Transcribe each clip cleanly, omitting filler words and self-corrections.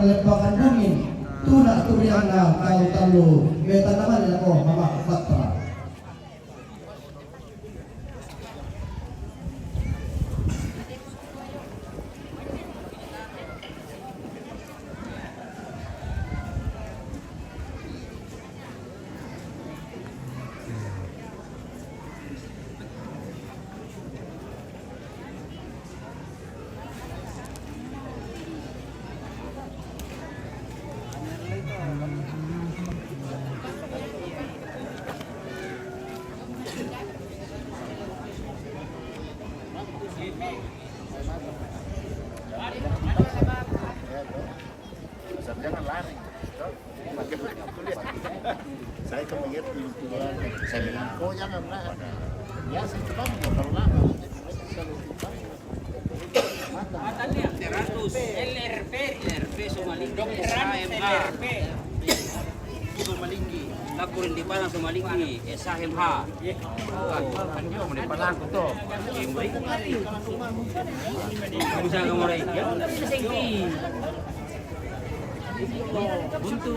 perlembangan bumi tuna turiana kau talu beta naman ako mama patra. Jangan lari. Saya kepengen tujuan. Saya bilang, kok jangan lari. Ya, saya coba kalau lama. LRP Somalinggi, SHMH. Somalinggi, lakurin di Padang Somalinggi, SHMH. Kan dia mau di Padang tuh. Bisa kemarin. Ya, sengki. Buntu.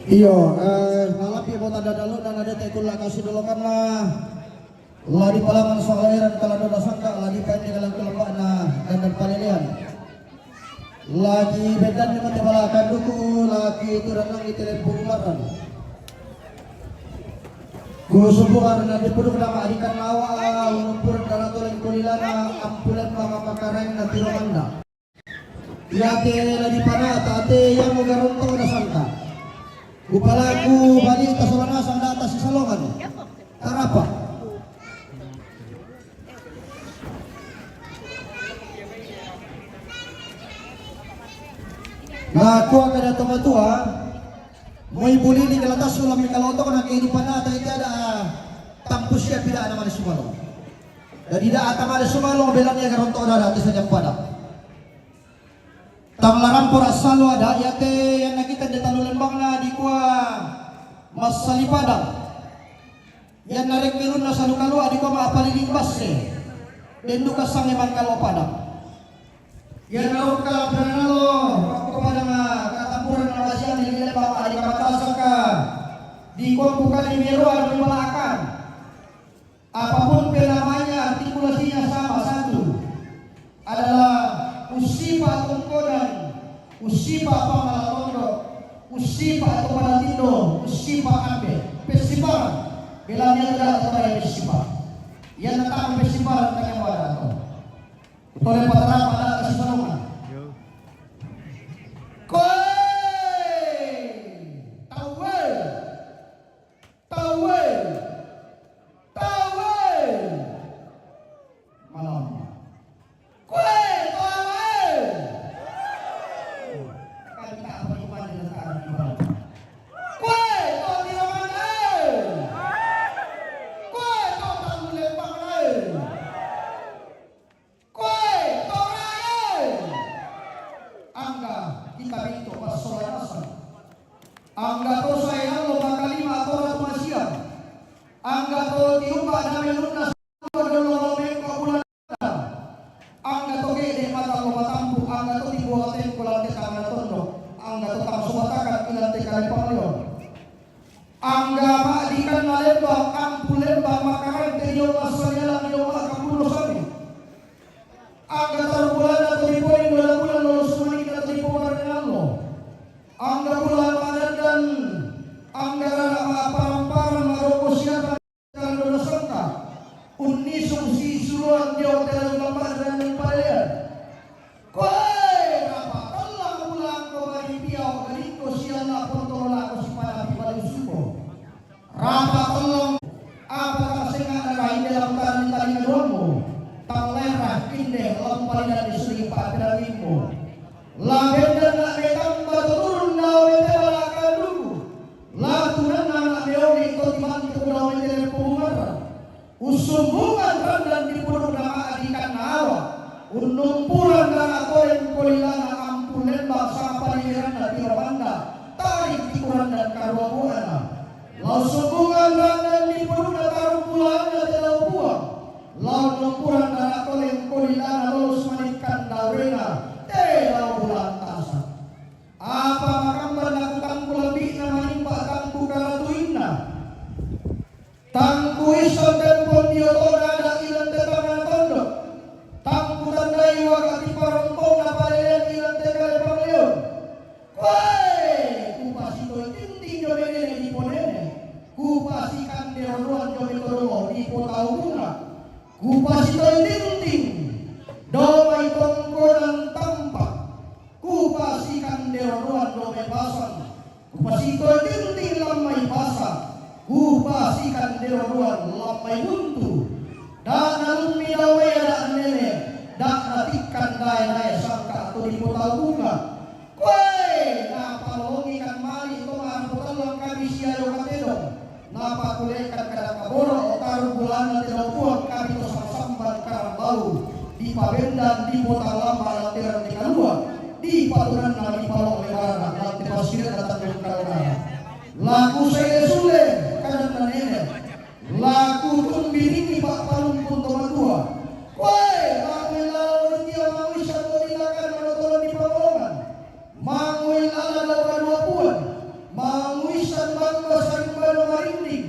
Iyo, nalapi mo tanda dalo na nadete kula kasih dulu karena ladi palangan soal airan kalau doda sangka ladi pandi kalau kelapa na dan panelian lagi bedan ni mati balakan duku lagi itu renang di telepon maran kusubukan na dipuduk nama adikan lawa umpur dalam tulen kulilana ampulan mga pakareng na tiromanda yate ladi pana tate yang mugaronto na sangka Kupalaku balik ke Solanasan di atas Salongan. Tarapa. Ngaku akan datang tua. Mau ibuli di kelatas sulam di kalau untuk nak kehidupan ada itu ada tampus ya tidak ada mana Sumalong. Dan tidak ada mana Sumalong belanya garonto ada atas saja pada. Tanglaran por asalo ada yate yang nakita di Talu Lembang na di kuah Mas Salipadang yang narik kirun na sa lukalu di kuah maapaliling basse dan duka sang eman kalau padang yang nauk ka pranalo ako pada nga katampuran na masya nililin pa di kamatasa ka di kuah bukan di meruan di malakan apapun namanya artikulasinya sama satu adalah usipa tungkodan, usipa pamalakondo, usipa atau palatindo, usipa ambe, festival. Bilangnya tidak atau festival. Yang datang festival tanya pada tu. Oleh patara pada kesibukan. Angga to saya lo makalima to Malaysia. Angga to tiupa na meluna sa dolo ko bulan. Angga to gede mata lo matampu, angga to tibo aten ko lang kana tondo. Angga to tamsubatakan ilante kali pamilyo. Angga ma di kan lembang ampulembang makaran teyo masalah yo makapulo sabi. Angga to bulan to tibo bulan lo sumani ka tibo marnalo. Angga bulan dan anggaran apa-apa maroko siapa kalau dosaka unisung si suluan di hotel lambat dan palian koi apa Allah pulang ke bari piau galiko siala pontola ko si pada pibali suko rapa tolong apa kasenga na hindi dalam tali domo talera kinde lam palian di suri papiralimo lagenda na metamba turun na latunan anak meoni ko timan itu pulau ini pemumara usumbungan rendan di pulau nama adikan nawa unumpuran Laku isan tempon dia toda ada ilan tetangan tondo. Tangkutan dari wakati parongkong na palihan ilan tegale panglion. Woi, kupasito tinting jo menene di ponene. Kupasikan deruan jo metodolo di potau bunga. Kupasito tinting domai tongkonan tampak. Kupasikan deruan jo pasang. Kupasito tinting lamai pasang. Kupasikan deruan lamai buntu. Dan alumni dawe ada nene. Dan natikan daya sangka atau di potau bunga. Kue, napa longikan mali itu marputan kami siayo katedong. Napa kulekan kada kaboro taruh bulan tidak buang kami to sambat karang bau. Di pabendan di potau lama latiran di kalua. Di paturan na di palong lebaran lati pasir datang dari kalona. Laku saya sule kadang nene. Laku tumbirini pak palung pun teman tua. Kue, kami lalu dia mau isatu dilakan menotolong di penolongan. Manguil ala lawan dua puan. Manguisan bangga saling bano marinding.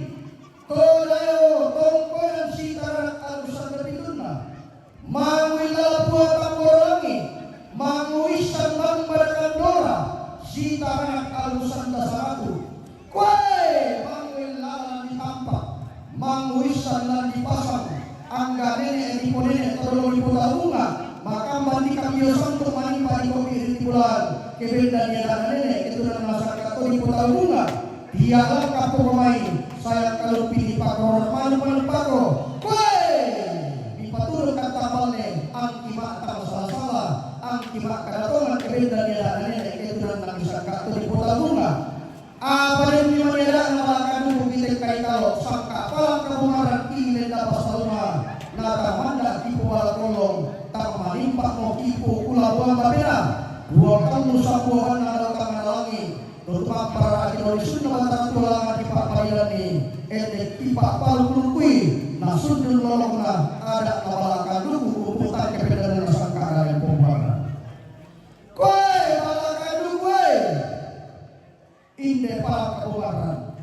Todayo tongkonan sitaran alusan berpituna. Manguil ala buat tamborangi. Manguisan bangga kandora. Sitaran alusan dasaratu. Kue, manguil ala ditampak. Manguisan lan dipasang. Angga nenek di ponene tolong di putar bunga. Maka mandi kami untuk mani padi kopi di bulan. Kebenda dia dan nenek keturunan masyarakat atau di putar bunga. Dia lengkap pemain. Saya kalau pilih pakor mana pako. Kue di paturun kata balne. Angki mak tak masalah. Angki mak kadatongan kebenda dia dan nenek keturunan masyarakat atau di putar bunga. Apa yang dimana nalakan dulu kita kai kalau sangka palang kebumaran ilen dapat salma. Nata manda tipu bala kolong. Tak malimpak mau tipu kula buang tapena. Buang kamu sabuhan nada tangan langi. Tutup para adilori sunda mata tulangan di pak pailani. Edek tipak palu kulukui. Nasundul lolongna ada nabalakan dulu uputan kebedaran sangka yang pembaran. Kue balakan dulu kue. Inde para kebuaran.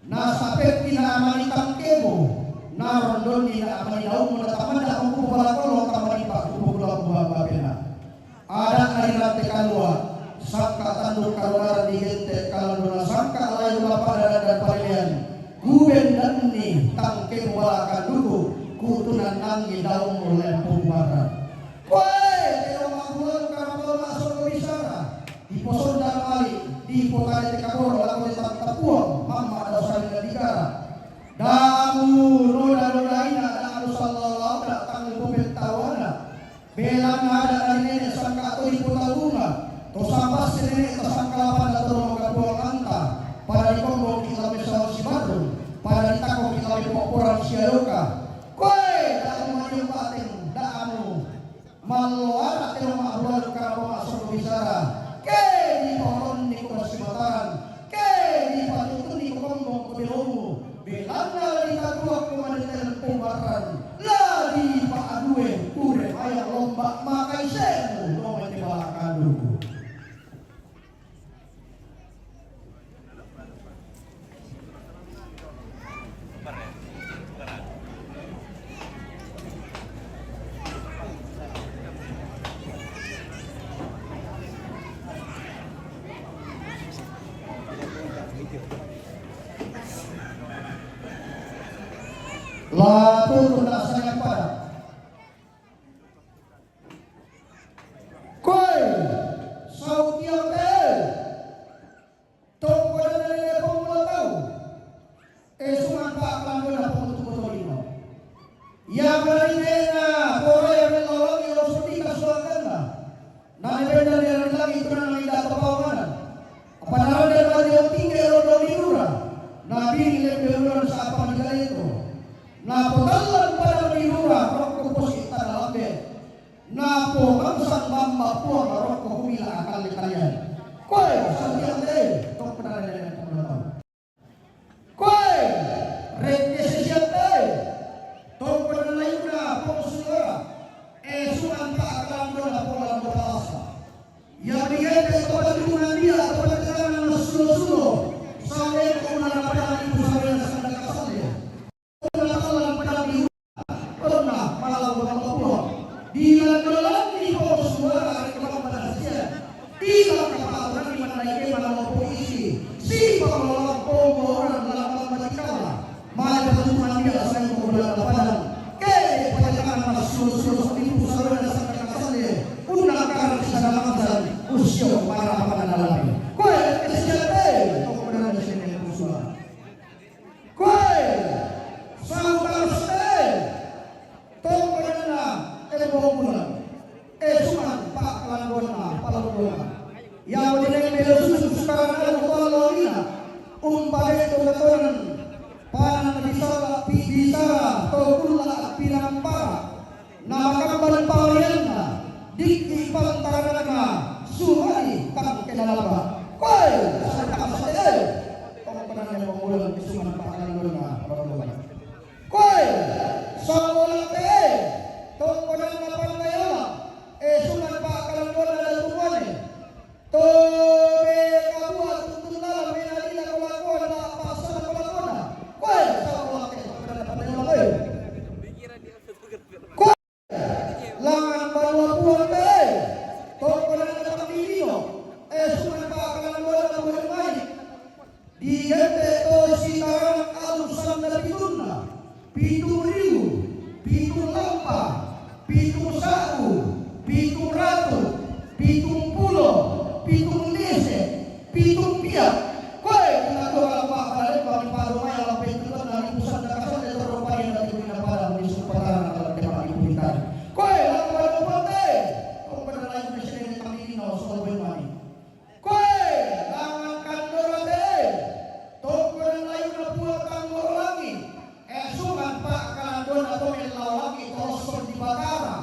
Nasapet tina amani tangkebo. Narondon tina amani daun menetaman dak umpu balakolo kamani pak umpu buah babena. Ada aliran tekalua. Sangka tanduk kaluar di gente kalandona sangka alayu bapak dan palian. Guben dan ni tangkebo balakan dulu. Kutunan nangi daun mulai pembaran. Kue tero mabulan karapol masuk ke bisara. Di poson dan mali. Di potane tekaboro laku tetap tapuang mama ada saling negara. Damu noda ina damu sallallahu datang bobet tawana. Belang ada dari nenek sangka atau di putar bunga. To sampas nenek to sangka lapan atau roga buang anta. Pada di kongo kita mesal si badung. Pada di tako kita poporan siayoka. Kue damu maju pating damu. Malo anak telo mahbulan karena masuk bisara. Ke di pohon ni ko simataran. Ke di patutun ni ko kombong ko bilomu. Belanda di katuak kumaniten pembaran. Ladi pak adue ure ayah lomba makai semu. Lomba di balakan dulu. Lalu tunda saya pada koi sautiang teh tongko dan dari pemula tahu suman pak kandona pemutu lima yang berinena pore yang menolong yang sudi kasuakanna nane benda yang lagi itu nang ida papawanan apa nara dan lagi yang tinggi rodo dirura nabi lebih siapa negara itu. Napo dalam pada dirura rokok posita dalam bed. Napo bangsa mama puang rokok humila akal kalian. Koi santiang deh tok pernah ada yang koi rekesian deh tok pernah layuna ponsura. Suman tak akan dona pola berasa. Yang dia kepada dunia dia kepada jalan sulu sampai kemudian pada ibu saya sedang kasar. bulan Ramadan. Kaya pernyataan masuk ibu saudara sampai kasarnya. Undang karena kisah Ramadan usia para Ramadan dalam. Kue kesehatan kau pernah di sini usaha. Kue saudara sedih. Kau pernah bulan. Suman Pak Landona, Palangona. Yang dengan belusus sekarang ada Palangina. Umpare itu ketoran panan bisara tokula pinampara nama kamban pawalianna dikti pantarana suhari kang kenalaba koi sarta saya kau pernah yang mengulang kesuman Palangona Palangona koi sawolate tong pernah ngapan kaya suman Pak Palangona dan tuane tobe kabuat tuntun dalam menalina kelakuan Pak Pasar Palangona koi sawolate pernah kaya koi langan balua puante tong pernah ngapan dino suman Pak Palangona dan tuane di ente to sitaran alusan dari tunna pitu riu pitu lampa pitu saku pitu ratu pitu pulo pitu dese pitu piak koi kita doa Pak balik bagi parumai ala pitu dari pusat dakasan dan terupaya dari kuna pada di supataran dalam tema ibu kita koi lampa lupa kau pernah lain presiden kami ini no soal bermani koi langan kandorate toko dan lain buat tanggor lagi suman Pak Palangona atau melawaki kosong di Batara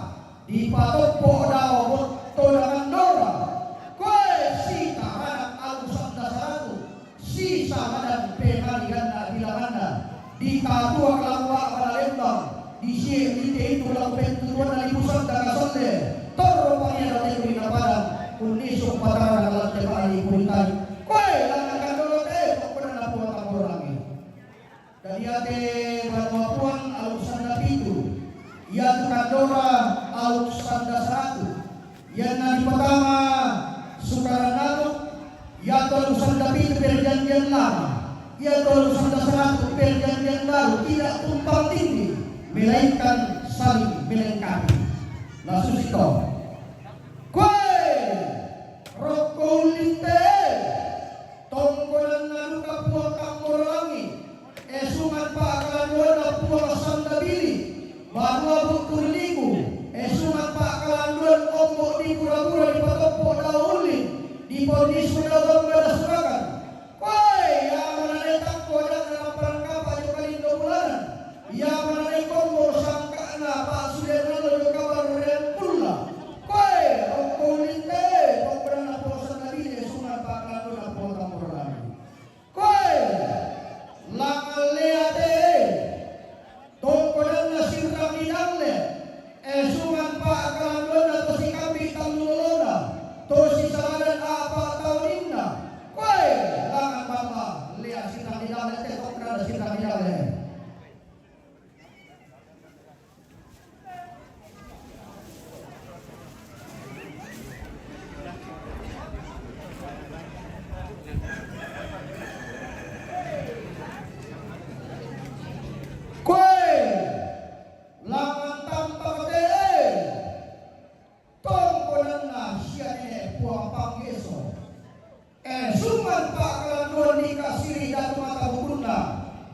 di Patopo Dao Todangan Dora kue sita anak alusan dasaratu sisa dan pengali ganda bilanganda di Katua Kelangwa pada Lembang di CMIT itu dalam pentuan dari pusat dakasonde torupanya dari Kurina Padang Unisuk Batara dalam tema ini kulitan kue langakan dulu kau pernah buat tanggor lagi dari ade Banuapuan alusan itu yang Kandora alusan dasaratu yang nadi pertama Sukaranado yang alusan itu perjanjian lama yang alusan dasaratu perjanjian baru tidak tumpang tinggi melainkan saling melengkapi langsung itu kue rokolinte tonggolan ngadu kapuang kambor langit suman Pak Palangona puang sandabili bahwa bukur liku suman Pak Palangona ombok di pura-pura di Patopo Dauli di Pondis Sudagang Badasurakan koi yang mana netak kodang dalam perangkap aja kalindo bulanan yang mana nekombo sangkana Pak Sudirman dan kabar Rian Pula koi rokolinte pemberana puang sandabili suman Pak Palangona puang kambor lagi koi langal leate tongkodan nasir kami dangle suman Pak Palangona to si kami tanggulona to si saladan apa tauninna koi langan bapa lea si kami dangle te tongkodan nasir kami dangle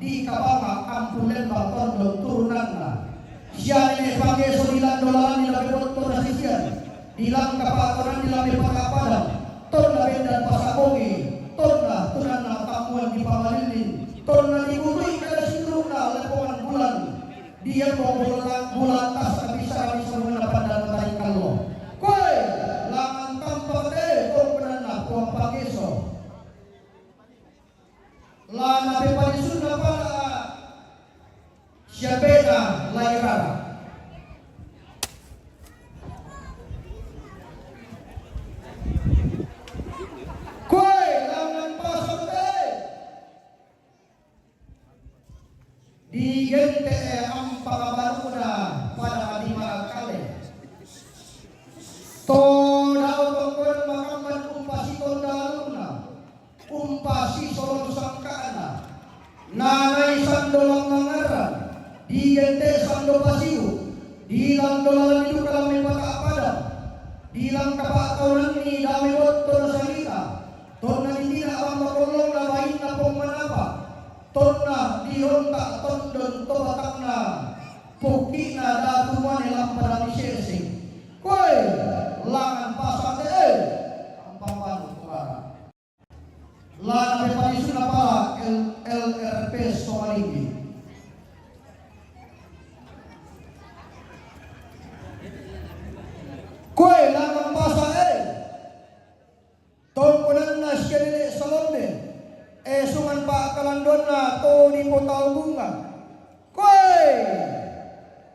di Kabama Kampung Lembang Tondo turunanna siane page so dilan dolaran di labe botto nasisian dilang kapatoran di labe pakapadang tonna bendan pasabongi tonna tunanna tamuan di Pamalilin tonna digugui kada sindruna lepongan bulan dia mau bulan tas bisa menggunakan pandan tarik kallo koi langan tampak deh kompenana puang pageso lana pepani sunda pada siapena lairana koi langan pasang deh di gente ampaka baruna pada lima kali todau tongkon makamban umpasi tondaluna umpasi solong sangkana nanai sandolang nangaran di gente sando pasiu dilang dolalan itu kalau mepaka pada dilang kapak kaunan ni dami wotto na salita tonna ditina ang makulong na bahin na pong manapa tonna dihonta tondon to batak na puki na datuman ilang padang isesing koy langan pasate ang pamano tukara langan pepalisun na pala LRP Somalindi. Koy langan pasate tongkonan na siya salonde sungan pa kalandon na to ni po bunga koy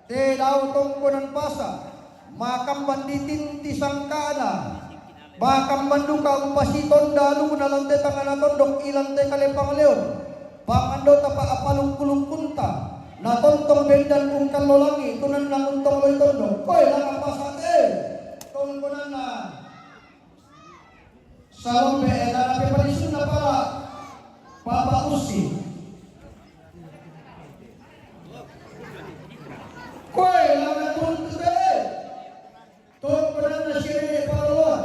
te daw tongkonan pasa makam banditin tisang kana bakam banduka upasiton dalu na lang te tanganaton dok ilang te kalepang leon pangando tapa apalung kulung kunta na tontong bendan kung kalolangi tunan na untong loy tondo koy langan pasate tongkonan na salombe na pepalisun na pala Papa Usi koy langan tunte tongkonan na siya paluan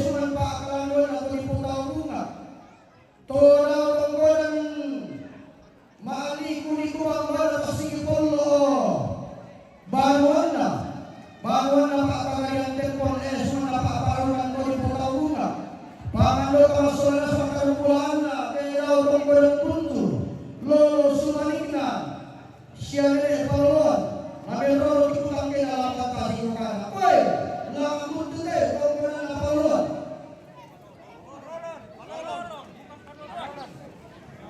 sungan pa akalangon at liputaw bunga toraw tongkonan maaliku-liku ang barat sa Sigipolo baruan na pa kagayang tempon sungan na pa aparunan ko liputaw bunga pangando kamasula sa karupulaan na tongkonan punto lolo sumanik na siya paluan Nameroro kitang kinalaman kasi yung kana. Koy, langan mo today, tongkonan na paluan.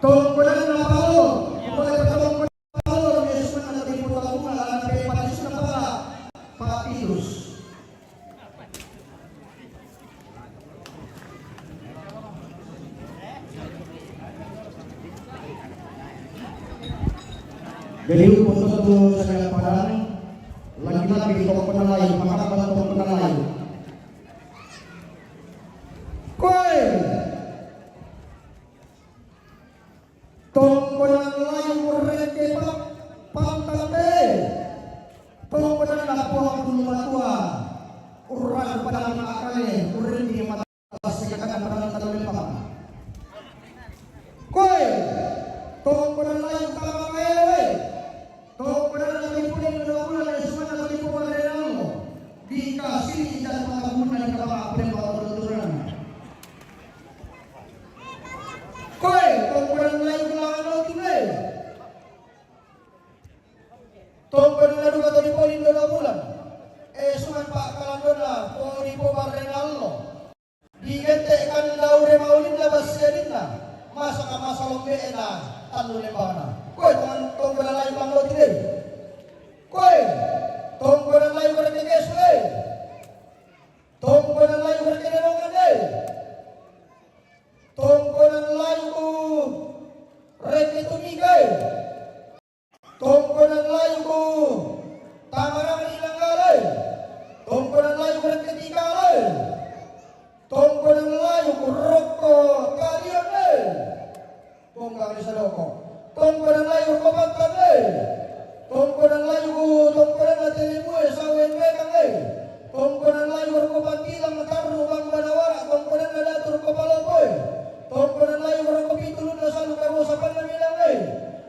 Tongkonan na paluan. Kumbaga tongkonan na paluan, may suman na natin po taong alam na may patis na pala, patilus. Jadi untuk saya padang lagi-lagi tongkonan lain, makanan tongkonan lain. Koy, tongkonan lain mereka pantate, tongkonan lapuan bulu matua, uran pada makale, uran di mata sekarang pada talu lepang. Koy, tongkonan lain kamangele. Tongkonan na lipunin na ulan ay suman na lipunan na mo. Di kasi dyan makabunan na kapapin mga tuturan. Koy, tongkonan na yung langan natin eh. Tongkonan na doon ito lipunin na ulan. Suman pa kalandon na po lipo marenalo. Di gente kan laure maulin labas siya rin na. Masa ka masalombe na tanulin ba na. Koy, tongkonan lain bang lo tidak? Koy, tongkonan lain berarti keswe. Tongkonan lain berarti nenongan deh. Tongkonan lain ku rete tumigai. Tongkonan lain ku tangarang ilang galai. Tongkonan lain berarti tiga galai. Tongkonan lain ku rokok kalian deh. Tongkang di sadoko. Tongkonan layu komandan tongkonan layu tongkonan na telimu sawen mekang tongkonan layu komandilang na taru bang banawara tongkonan na datur kopalopoy tongkonan layu kopitulun na salu karusapan na bilang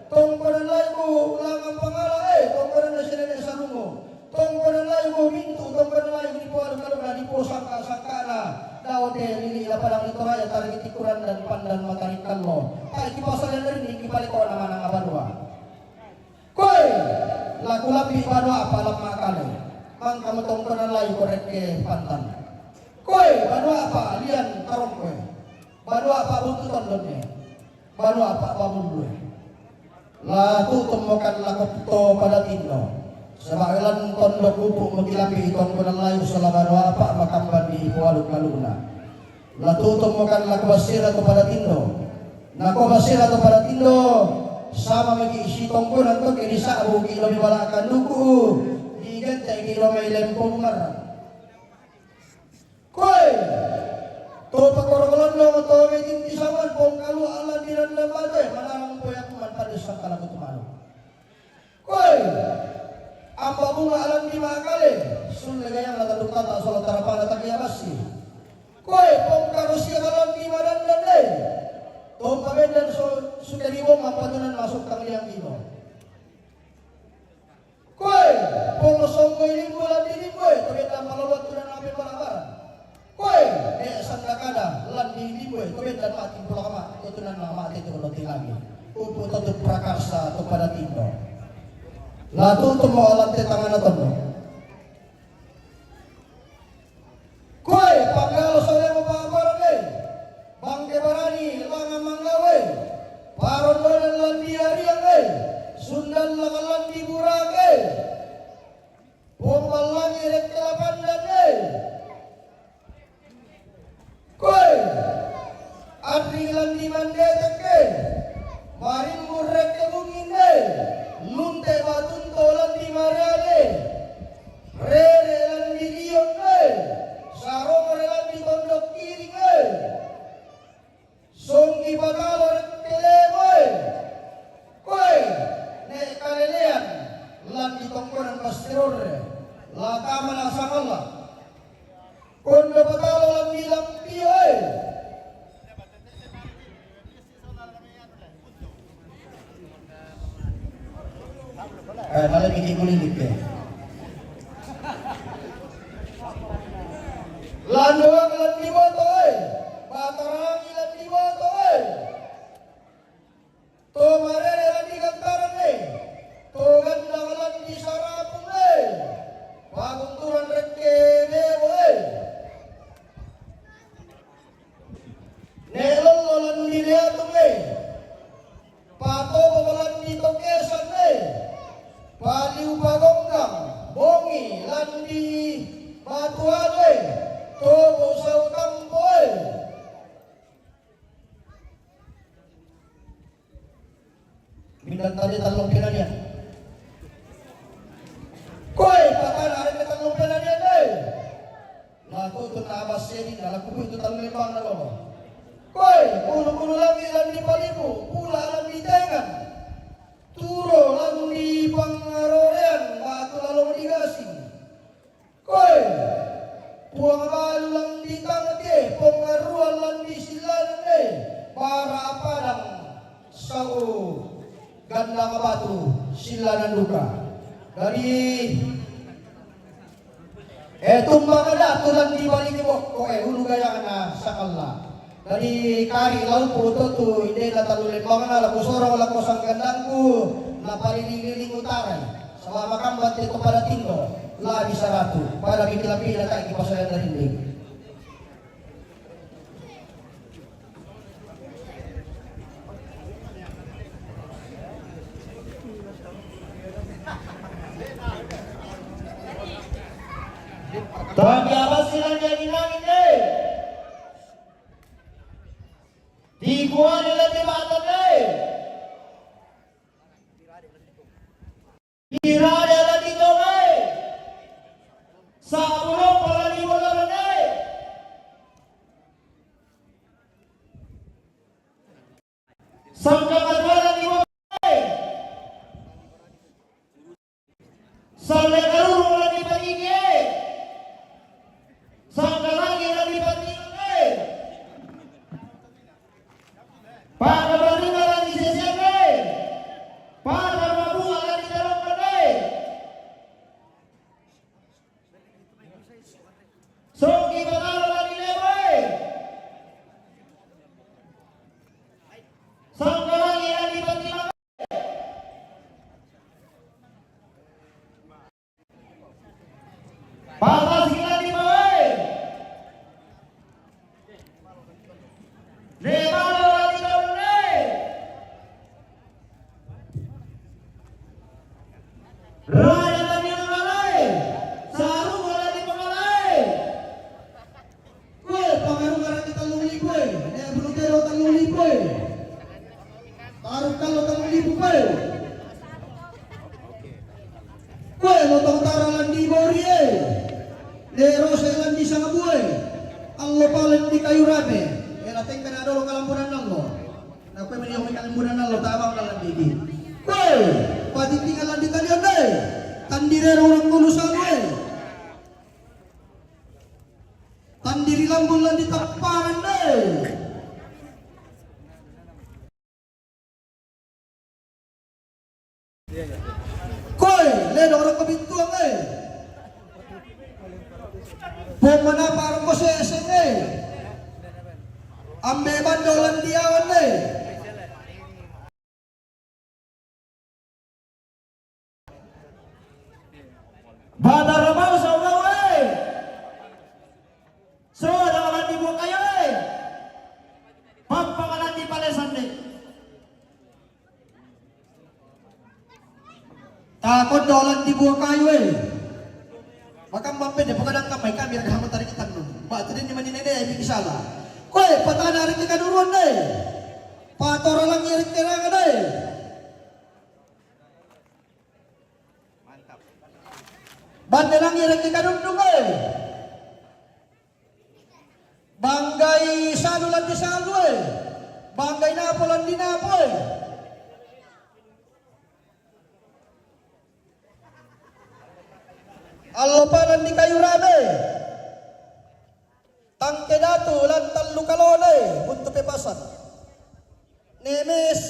tongkonan layu langang pangala tongkonan na sinene sarungo tongkonan layu mintu tongkonan layu di puan kaluna di po sangka na daw te lili na parang ito raya tarik tikuran dan pandan matarikan mo ay kipasalan na rin ikibalik ko naman ang abanwa koy laku labi banwa palang makale mang kamatong ko na layo korek ke pandan koy banwa apa lian karong koy banwa apa buntutan doon banwa apa babul laku temukan lakop to pada tino Sebagian tondok bubuk mengilapi tongkonan layu selama doa apa makamban di Kualuk Maluna. Latutum makan nakobasira kepada Tindo. Nakobasira kepada Tindo sama mengisi tongkonan to kini sabu kilo balakan duku digante kilo may lempong marang. Koy to pakorolon lo to may tintisawan pong kalu ala dinan lamate manang poyak man pada sa kalagot malo. Koi, apa bunga alam di makale? Sun legaya na taduk tata soal tarapang na tagiabasi. Koi, pong karusia alam di madandan eh. Tong pabendan sudah diwong mapatunan masuk kang liang ino. Koi, pong songko ini bulan ini koi, pabendan malawat tunan nabi malabaran. Koi, sandakada lan di ini koi, pabendan mati pulang kama, tutunan mati itu kalau lagi. Upo tutup prakarsa atau pada tindo. Lalu untuk mau alam tangan atau no. Koi, panggal sore mo paparan eh. Bangke barani, langan manggawe. Paron dolan landi ariang eh. Sundan langan landi burang eh. Pombal langi rek kelapandan eh. Koi, adri landi mandetek eh. Marin murek kebungin eh. Lunte batun tolan di mariale. Rere landi lion eh. Sarong relan di tondok kiring eh. Songgi bagalor keleboy. Koi, nek kalelean lan di tongkonan pastiror. Laka manasang Allah. Kondo bagalor lan di lampiyo eh. Malah bikin kulit ya. Landoang lan di boto eh. Batarangi lan di boto eh. Tomarere lan di gantaran eh. Togandang lan di sarapung eh. Pagunturan reke bebo eh. Nelolo lan di leatung eh. Pato lan di tokesan eh. Paliu pagonggang bongi lan di batuan eh. Tobo sau tampo eh. Mindan tadi talong pinanya. Koi pakan hari ke talong pinanya eh. Laku tu nabas ini dalam kubu itu talong lembang na lomo. Koi bulu-bulu lagi lan di palipu, pula lan di tengan. Turo lan di pangarorean, batu lalu digasing. Koi puang balu lang di tangan eh, pengaruan lang di silanan eh, para padang sau ganda batu silanan luka. Dari tumbang ada tulang di balik ibu, ulu gaya na sakala. Dari kari laut puto tu ide la talu lembangan la kusoro la kosang gandangku na paliling utara. Selama kambat itu pada tindo. La bisa ratu pada pila-pila kaki pasayan dari ini. Tapi apa silang jadi nangin deh? Di gua nila di mata deh. Tirade la di toge. Sapulong pala di bola rene. Sangka kadua di bola. Sale karuru la di patige. Sangka lagi la di patige. Pada baringa la di seseme. Pada mabunga la di dalam rene. Sogi bagalo lagi lewe. Sangka lagi lagi patina. Batas kita di bawah. Lebalo lagi daun le. Raya lagi mengalai. Sarung lagi mengalai. Pangaruh ngaran kita luli gue, belum kero taluli gue. Taruh kalau taluli gue. Gue lotong taralan di bori Lero selan di sana gue. Allah paling di kayu rabe. Nating kana dolo kalampunan nang lo. Na gue meniyo kalampunan nang lo tabang dalam didi. Gue pati tinggalan di kali tandirero ng tulusan tandiri lang bulan di taparan koy ledo orang kabintuang pumana parang ko sa SNA ambe bandolan diawan Badarabaw sa ugaw so nakalan di mo kayo pagpakalan di palesan takot dolan di buah kayu makam pwede pagkadang kamay kami naghamat tarik kitang nun bato din ni maninay ibig isala koy patana rin ka nuruan patora lang irik tirangan banda lang irik ka nundung banggay salo lang di salo banggay napo lang di napo Alopanan di kayu rame tangke datu lantal lukalole untuk pepasan nemes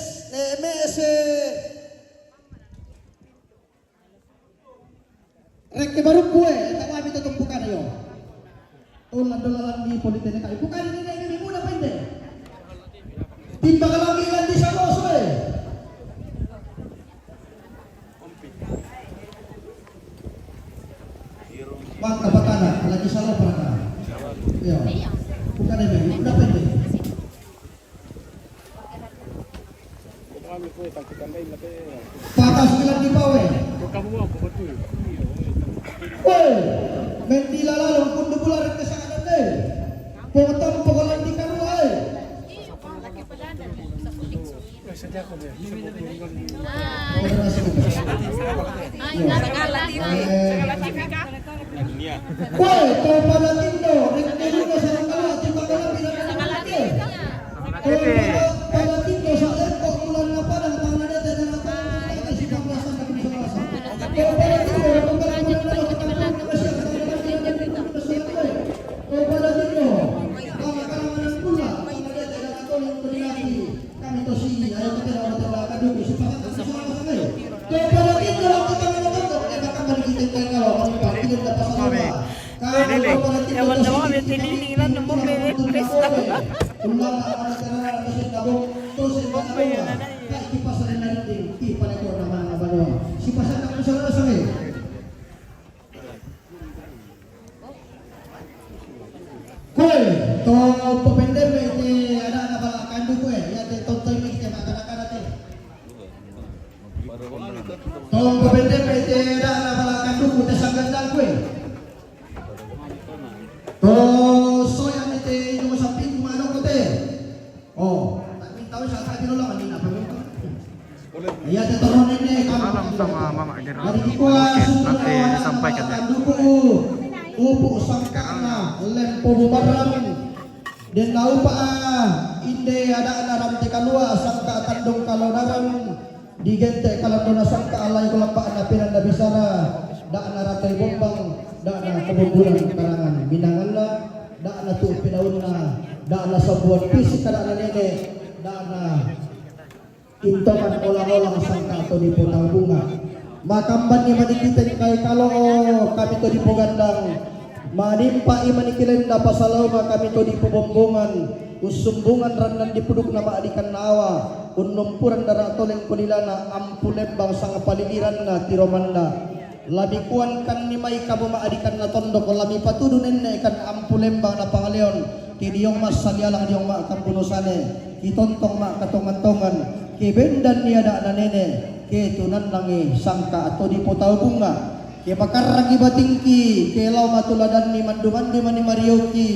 rek baru gue tak kami tutup bukan yo ulan di politik kayu bukan ini mudah pendek timba lagi di salos Wang kabatana lagi salah pernah. Ya. Bukan ini, udah pendek. Patas bilang di bawah. Woi, mentila lalu kundu bulan ke sana deh. Potong pokolan di karuai. Woi, kau pada tindo, juga sarang kalah, timbang kalah bila pada tindo saat kau bulan apa dan tangan dia dan tangan kita si pembelasan dan pembelasan. Kau pada tindo, kau pada tindo, kau pada tindo, kami kalangan pula, kami dia tidak tolong berdiri, kami tosi, ayo kita orang terlalu dulu, sepakat sama-sama. Kau pada tindo, kita menonton, bahkan bagi kita kalau kami tidak dapat sama. Teman-teman tinilingan mo may Krista. So yang itu yung samping kumano ko oh tak tahu siapa dulu lah kanina pa mo iya tetononin Salam sama Mama General. Dari kuas Nanti disampaikan ya. upo sangkana lempo bubaran dan tahu pa inde ada anaram te kalua sangka tandong kalodaran digente kalandona sangka alay kulapa na pinanda bisara da anaratay bombang da na kebubulan karangan binanganna da na tu pinaunna da na sabuan fisik da na nene da na intokan olang-olang sangka to di putang bunga makamban ni manikita ni kay kalo kami to di pugandang manimpa imanikilenda pasalaw kami to di pubombongan usumbungan ranan di puduk na maadikan nawa unnumpuran dara toleng kulilana ampulembang sang paliliran na tiromanda labikuan kan ni may kamu maadikan na tondok lami patudo nenne kan ampulembang na pangaleon kidiyong mas salyalang diyong makampunusane itontong makatongan-tongan kibendan niya da na nene ketunan langi sangka atau di potau bunga ke bakaragi batingki ke lau matuladan ni manduman di mani marioki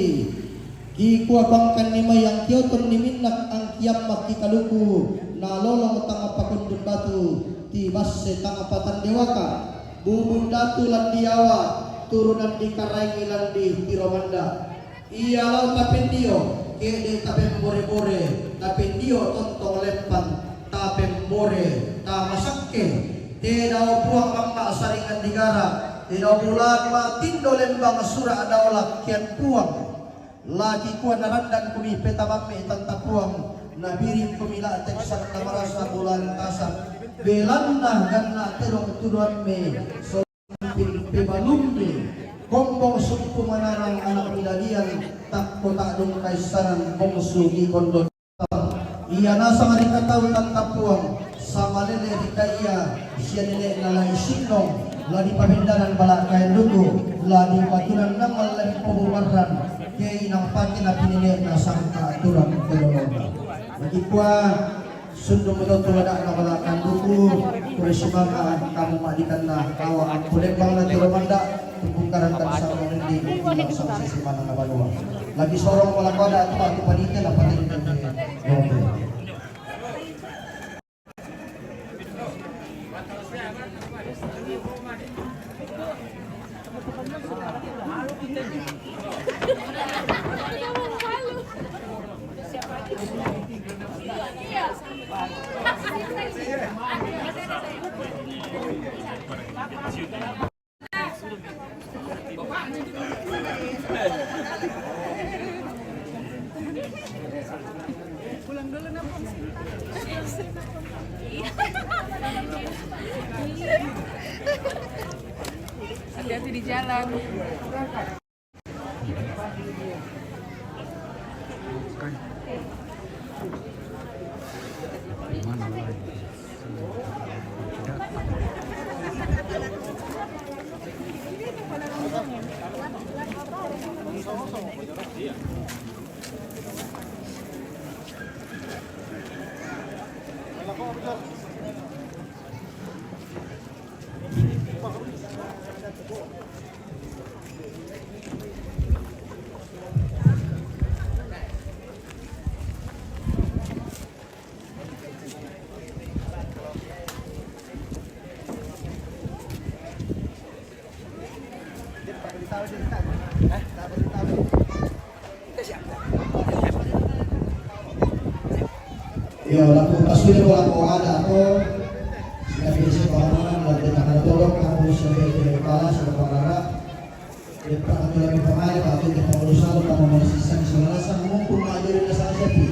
ki kuabangkan ni mayang kioton ni minnak ang kiam maki kaluku na lolong tanga pakundun batu ti basse tanga patan dewaka bubun datu lan diawa turunan di karangi lan di tiromanda iya lau tapendio ke de tapem bore-bore tapendio tontong lempang tapem bore ta masakke te daw puang mama saring dengan digara tidak bulan matindo lembang surah daulah kian puang lagi kuan narandan kumi peta bape tanta puang nabirin kumila teksan namarasa bulan kasar belanda ganna terong tuduan me sompil pebalumbi kombong sumpu manarang anak miladian tak kota dong kaisaran bongsu di kondon iya nasa ngarikataw tanta puang sama lele dikaya siya nile nalai sinong ladi pamindanan balak kain dugo ladi patunan namal lagi pembubaran kaya inang pati na pinili na sangka aturan kelolong lagi kuwa sundong mo ito wala na balakan dugo kurisimaga kamu madikan na kawa ang kulembang na tiramanda tupungkaran kan sa mga hindi ilang sa sisimana na baluwa lagi sorong wala ko na ito ako panitin na panitin na Hati-hati di jalan. Mana lagi? Ya, laku taswir laku ada ako sinabi sa pamanan lagu na natulog ako sa mga kala sa pagkakara di pa kami lagi pamali pa ako di pangurusalo pa mga masisang sa malasan mong pumayo rin na sa asapi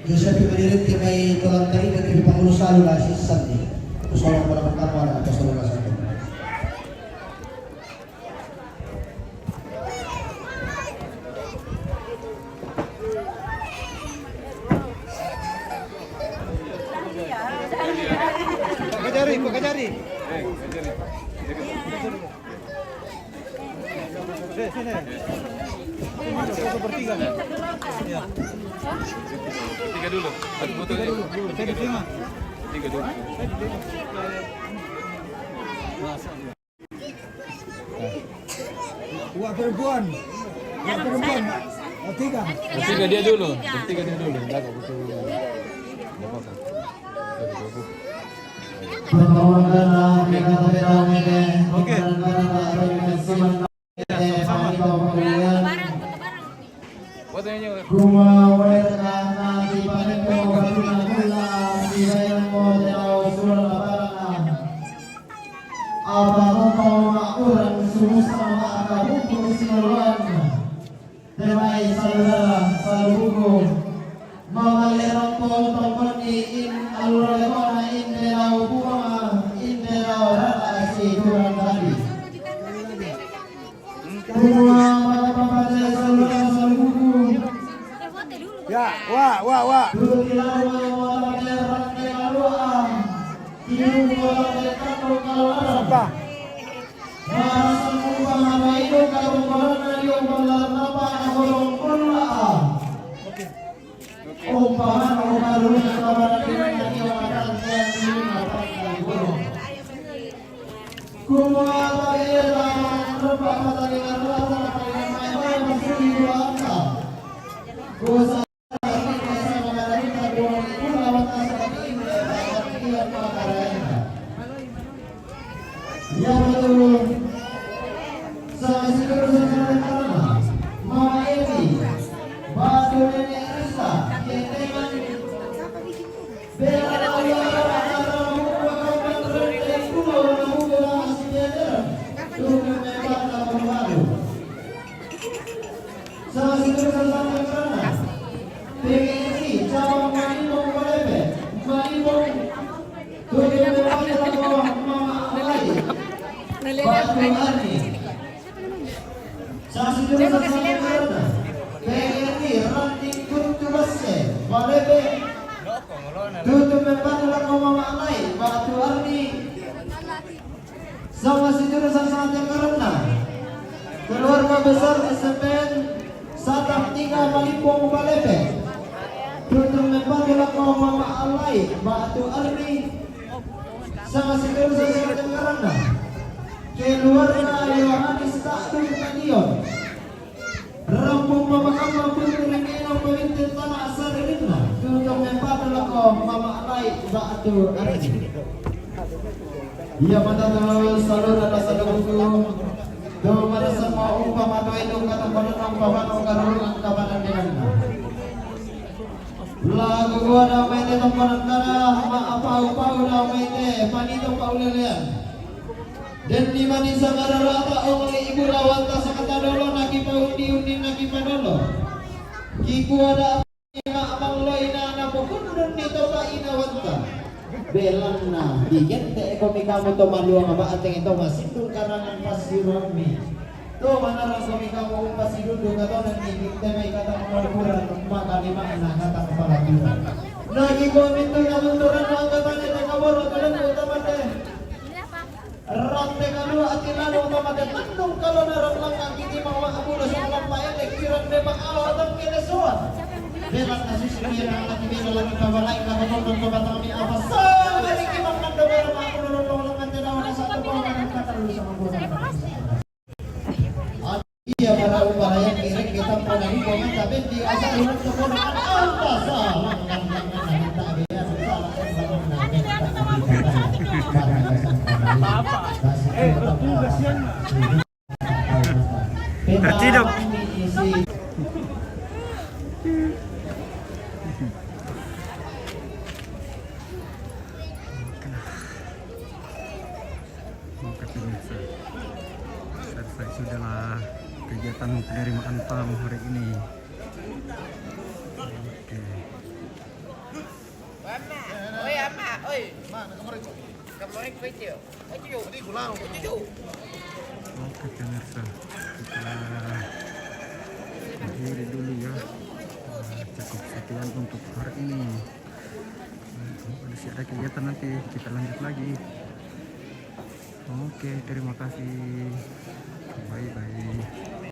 yung sabi manirin di may tulang tayo na di pangurusalo na sisang di kusolong pa naman kapwa na kusolong na sa akin Kajari. Sini. Bertiga. Ya. Tiga dulu. Satu foto dulu. Saya di tengah. Tiga dulu. Dua perempuan. Oh, tiga. Bertiga dia dulu. Enggak betul. Enggak apa-apa. Oke. Ya, wah. Apa? Batu Arni. Saksi jurusan Samarinda. PRI Ranting Kuntu Basse. Balebe. Tutup membantu laku Mama Alai. Batu Arni. Sama si jurusan Sangat Karena. Keluarga besar SPN Satap 3 Malimpong Balebe. Tutup membantu laku Mama Alai. Batu Arni. Sama si jurusan Sangat Karena. Keluarga Yohanes Takdun Kadion. Rampung Mama Kama Putri Rengenong Pemimpin Tanah Asal Rinna. Tutup membantu laku Mama Alai. Batu Arni. Ia pada terus salur ada saluku. Do pada semua umpama doa itu kata pada umpama karulungan kabanan dengan. Lagu gua da mete tompanan tanah ma apa upau da mete panito paulelean. Dan di mani sagara rata ongli ibu lawanta sakata dolo naki paundi naki padolo. Kiku ada ma abang loina na pokundun nito ka inawanta. Belanna bikin te ekonomi kamu to maluang aba ateng ito masindul karangan pasirami to manarang komi kamu pasidul do kato nang ngikik te may kata maluran maka lima anak kata kepalagiran nagi komento na munduran ang katanya te kaboro tulan ko tamate rante kadua atilano tamate tandong kalau narang lang ang kiti mga abulo sa lampayan ekirang de pang-awatang kinesuan belat na susunod ang nakibila lang ang kabalay na kapatong kabatang ni Apas balik ibang nandawara mga kululong lang ang tinawa na sa ito mga nagkatalo sa mabuhay at iya para uparayan kirek kita panaligongan tapi di asal ulang sa kulungan ang basa langgang nakita abiyan sa lakang lamang namin para kasang kanali kasi tugas yan Petawang isi selesai sudahlah kegiatan penerimaan tamu hari ini. Oke. Oi, ama, oi. Kemarin video. Oke pemirsa, kita akhiri dulu ya. Cukup sekian untuk hari ini. Kalau ada kegiatan nanti kita lanjut lagi. Oke, terima kasih. Bye bye.